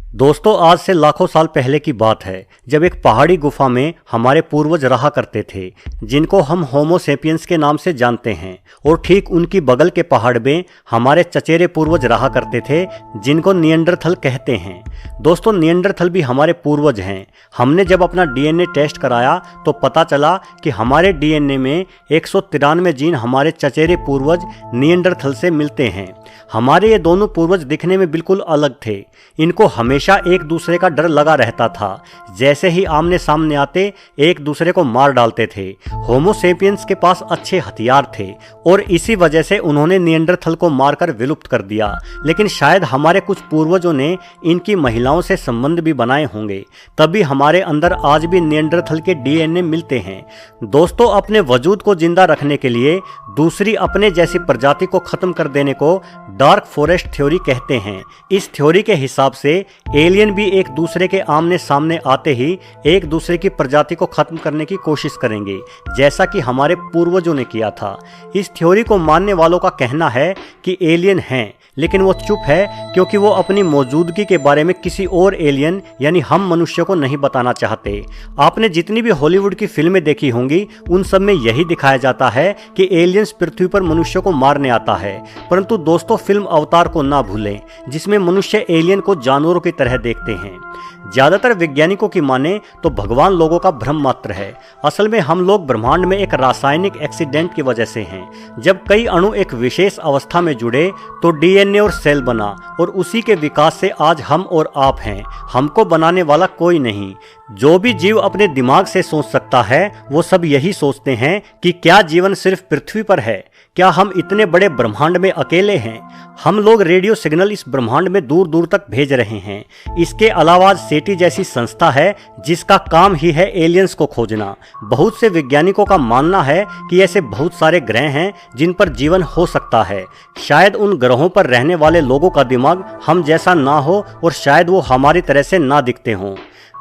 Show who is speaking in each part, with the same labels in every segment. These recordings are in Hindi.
Speaker 1: दोस्तों, आज से लाखों साल पहले की बात है जब एक पहाड़ी गुफा में हमारे पूर्वज रहा करते थे, जिनको हम होमो सेपियंस के नाम से जानते हैं। और ठीक उनकी बगल के पहाड़ में हमारे चचेरे पूर्वज रहा करते थे, जिनको निएंडरथल कहते हैं। दोस्तों, निएंडरथल भी हमारे पूर्वज हैं। हमने जब अपना डीएनए टेस्ट कराया तो पता चला कि हमारे डीएनए में 193 जीन हमारे चचेरे पूर्वज निएंडरथल से मिलते हैं। हमारे ये दोनों पूर्वज दिखने में बिल्कुल अलग थे। इनको हमेशा एक दूसरे का डर लगा रहता था। जैसे ही आमने सामने आते एक दूसरे को मार डालते थे। होमो सेपियंस के पास अच्छे हथियार थे और इसी वजह से उन्होंने निएंडरथल को मारकर विलुप्त कर दिया। लेकिन शायद हमारे कुछ पूर्वजों ने इनकी महिलाओं से संबंध भी बनाए होंगे, तभी हमारे अंदर आज भी निएंडरथल के डीएनए मिलते हैं। दोस्तों, अपने वजूद को जिंदा रखने के लिए दूसरी अपने जैसी प्रजाति को खत्म कर देने को डार्क फॉरेस्ट थ्योरी कहते हैं। इस थ्योरी के हिसाब से एलियन भी एक दूसरे के आमने सामने आते ही एक दूसरे की प्रजाति को खत्म करने की कोशिश करेंगे, जैसा कि हमारे पूर्वजों ने किया था। इस थ्योरी को मानने वालों का कहना है कि एलियन हैं, लेकिन वो चुप है क्योंकि वो अपनी मौजूदगी के बारे में किसी और एलियन यानी हम मनुष्य को नहीं बताना चाहते। आपने जितनी भी हॉलीवुड की फिल्में देखी होंगी, उन सब में यही दिखाया जाता है कि एलियंस पृथ्वी पर मनुष्य को मारने आता है। परंतु दोस्तों, फिल्म अवतार को ना भूलें, जिसमें मनुष्य एलियन को जानवरों की तरह देखते हैं। ज्यादातर वैज्ञानिकों की माने तो भगवान लोगों का भ्रम मात्र है। असल में हम लोग ब्रह्मांड में एक रासायनिक एक्सीडेंट की वजह से हैं। जब कई अणु एक विशेष अवस्था में जुड़े तो डीएनए और सेल बना, और उसी के विकास से आज हम और आप हैं। हमको बनाने वाला कोई नहीं। जो भी जीव अपने दिमाग से सोच सकता है, वो सब यही सोचते हैं कि क्या जीवन सिर्फ पृथ्वी पर है? क्या हम इतने बड़े ब्रह्मांड में अकेले हैं? हम लोग रेडियो सिग्नल इस ब्रह्मांड में दूर दूर तक भेज रहे हैं। इसके अलावा सेटी जैसी संस्था है जिसका काम ही है एलियंस को खोजना। बहुत से वैज्ञानिकों का मानना है कि ऐसे बहुत सारे ग्रह हैं जिन पर जीवन हो सकता है। शायद उन ग्रहों पर रहने वाले लोगों का दिमाग हम जैसा ना हो, और शायद वो हमारी तरह से ना दिखते हों।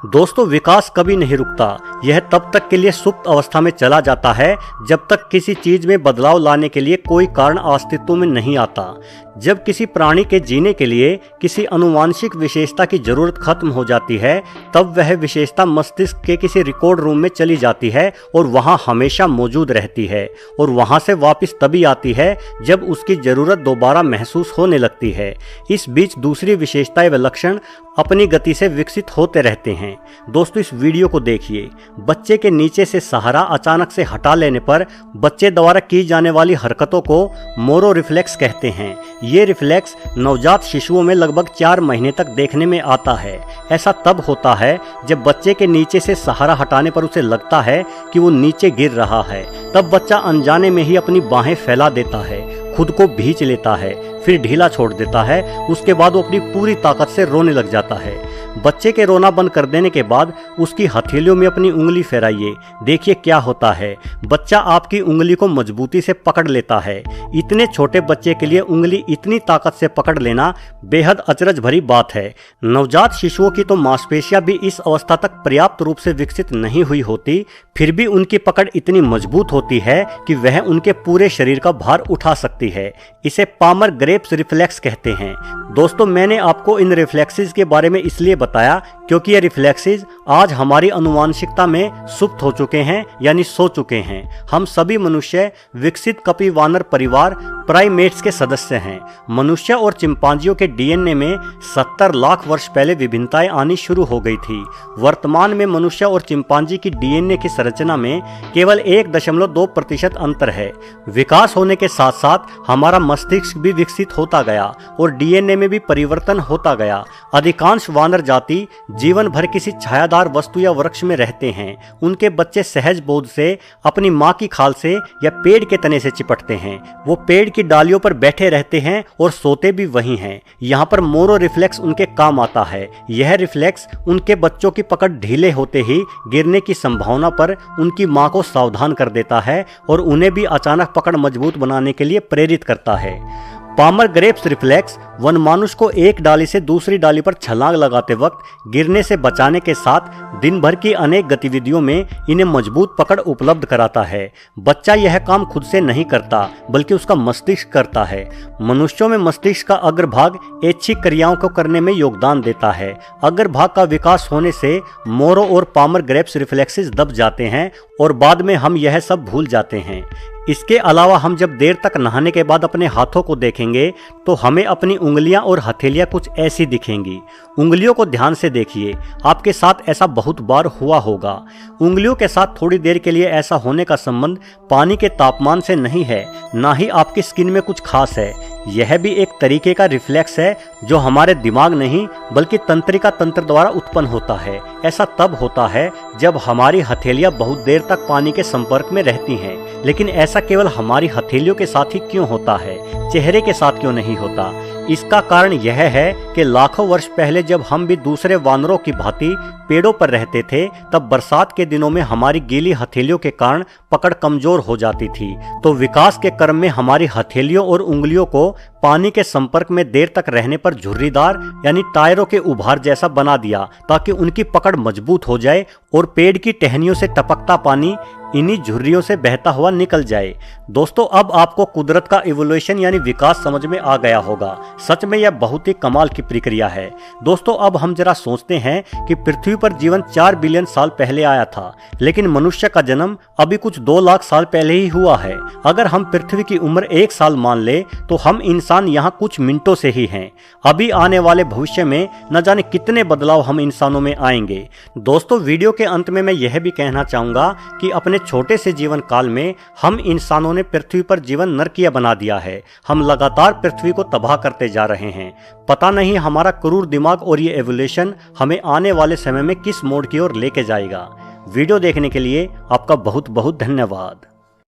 Speaker 1: दोस्तों, विकास कभी नहीं रुकता। यह तब तक के लिए सुप्त अवस्था में चला जाता है जब तक किसी चीज में बदलाव लाने के लिए कोई कारण अस्तित्व में नहीं आता। जब किसी प्राणी के जीने के लिए किसी अनुवांशिक विशेषता की जरूरत खत्म हो जाती है, तब वह विशेषता मस्तिष्क के किसी रिकॉर्ड रूम में चली जाती है और वहां हमेशा मौजूद रहती है, और वहां से वापस तभी आती है जब उसकी जरूरत दोबारा महसूस होने लगती है। इस बीच दूसरी विशेषताएं व लक्षण अपनी गति से विकसित होते रहते हैं। दोस्तों, इस वीडियो को देखिए। बच्चे के नीचे से सहारा अचानक से हटा लेने पर बच्चे द्वारा की जाने वाली हरकतों को मोरो रिफ्लेक्स कहते हैं। ये रिफ्लेक्स नवजात शिशुओं में लगभग 4 महीने तक देखने में आता है। ऐसा तब होता है जब बच्चे के नीचे से सहारा हटाने पर उसे लगता है कि वो नीचे गिर रहा है। तब बच्चा अनजाने में ही अपनी बाहें फैला देता है, खुद को भींच लेता है, फिर ढीला छोड़ देता है। उसके बाद वो अपनी पूरी ताकत से रोने लग जाता है। बच्चे के रोना बंद कर देने के बाद उसकी हथेलियों में अपनी उंगली फहराइए। देखिए क्या होता है। बच्चा आपकी उंगली को मजबूती से पकड़ लेता है। इतने छोटे बच्चे के लिए उंगली इतनी ताकत से पकड़ लेना बेहद अचरज भरी बात है। नवजात शिशुओं की तो मांसपेशियां भी इस अवस्था तक पर्याप्त रूप से विकसित नहीं हुई होती, फिर भी उनकी पकड़ इतनी मजबूत होती है कि वह उनके पूरे शरीर का भार उठा सकती है। इसे पामर ग्रेप्स रिफ्लेक्स कहते हैं। दोस्तों, मैंने आपको इन रिफ्लेक्सेस के बारे में इसलिए बताया क्योंकि ये रिफ्लेक्सेस आज हमारी अनुवांशिकता में सुप्त हो चुके हैं, यानी सो चुके हैं। हम सभी मनुष्य विकसित कपिवानर परिवार प्राइमेट्स के सदस्य हैं। मनुष्य और चिंपांजियों के डीएनए में 70 लाख वर्ष पहले विभिन्नताएं आनी शुरू हो गई थी। वर्तमान में मनुष्य और चिंपांजी की डीएनए की संरचना में केवल 1.2% अंतर है। विकास होने के साथ साथ हमारा मस्तिष्क भी विकसित होता गया और डीएनए में भी परिवर्तन होता गया। अधिकांश वानर जाति जीवन भर किसी छायादार वस्तु या वृक्ष में रहते हैं। उनके बच्चे सहज बोध से अपनी माँ की खाल से या पेड़ के तने से चिपटते हैं। वो पेड़ की डालियों पर बैठे रहते हैं और सोते भी वहीं हैं। यहाँ पर मोरो रिफ्लेक्स उनके काम आता है। यह रिफ्लेक्स उनके बच्चों की पकड़ ढीले होते ही गिरने की संभावना पर उनकी माँ को सावधान कर देता है और उन्हें भी अचानक पकड़ मजबूत बनाने के लिए प्रेरित करता है। पामर ग्रेप्स रिफ्लेक्स वनमानुष को एक डाली से दूसरी डाली पर छलांग लगाते वक्त गिरने से बचाने के साथ दिन भर की अनेक गतिविधियों में इन्हें मजबूत पकड़ उपलब्ध कराता है। बच्चा यह काम खुद से नहीं करता बल्कि उसका मस्तिष्क करता है। मनुष्यों में मस्तिष्क का अग्रभाग ऐच्छिक क्रियाओं को करने में योगदान देता है। अग्रभाग का विकास होने से मोरो और पामर ग्रेप्स रिफ्लेक्सेस दब जाते हैं और बाद में हम यह सब भूल जाते हैं। इसके अलावा हम जब देर तक नहाने के बाद अपने हाथों को देखेंगे तो हमें अपनी उंगलियां और हथेलियां कुछ ऐसी दिखेंगी। उंगलियों को ध्यान से देखिए, आपके साथ ऐसा बहुत बार हुआ होगा। उंगलियों के साथ थोड़ी देर के लिए ऐसा होने का संबंध पानी के तापमान से नहीं है, ना ही आपकी स्किन में कुछ खास है। यह भी एक तरीके का रिफ्लेक्स है जो हमारे दिमाग नहीं बल्कि तंत्रिका तंत्र द्वारा उत्पन्न होता है। ऐसा तब होता है जब हमारी हथेलियां बहुत देर तक पानी के संपर्क में रहती हैं। लेकिन ऐसा केवल हमारी हथेलियों के साथ ही क्यों होता है, चेहरे के साथ क्यों नहीं होता? इसका कारण यह है कि लाखों वर्ष पहले जब हम भी दूसरे वानरों की भांति पेड़ों पर रहते थे, तब बरसात के दिनों में हमारी गीली हथेलियों के कारण पकड़ कमजोर हो जाती थी। तो विकास के क्रम में हमारी हथेलियों और उंगलियों को पानी के संपर्क में देर तक रहने पर झुर्रीदार यानी टायरों के उभार जैसा बना दिया, ताकि उनकी पकड़ मजबूत हो जाए और पेड़ की टहनियों से टपकता पानी इन्हीं झुर्रियों से बहता हुआ निकल जाए। दोस्तों, अब आपको कुदरत का इवोल्यूशन यानी विकास समझ में आ गया होगा। सच में यह बहुत ही कमाल की प्रक्रिया है। दोस्तों, अब हम जरा सोचते हैं कि पृथ्वी पर जीवन 4 बिलियन साल पहले आया था, लेकिन मनुष्य का जन्म अभी कुछ 2 लाख साल पहले ही हुआ है। अगर हम पृथ्वी की उम्र 1 साल मान ले तो हम इंसान यहाँ कुछ मिनटों से ही हैं। अभी आने वाले भविष्य में न जाने कितने बदलाव हम इंसानों में आएंगे। दोस्तों, वीडियो के अंत में मैं यह भी कहना चाहूंगा कि अपने छोटे से जीवन काल में हम इंसानों ने पृथ्वी पर जीवन नरकीय बना दिया है। हम लगातार पृथ्वी को तबाह करते जा रहे हैं। पता नहीं हमारा क्रूर दिमाग और ये एवोल्यूशन हमें आने वाले समय में किस मोड़ की ओर लेके जाएगा। वीडियो देखने के लिए आपका बहुत बहुत धन्यवाद।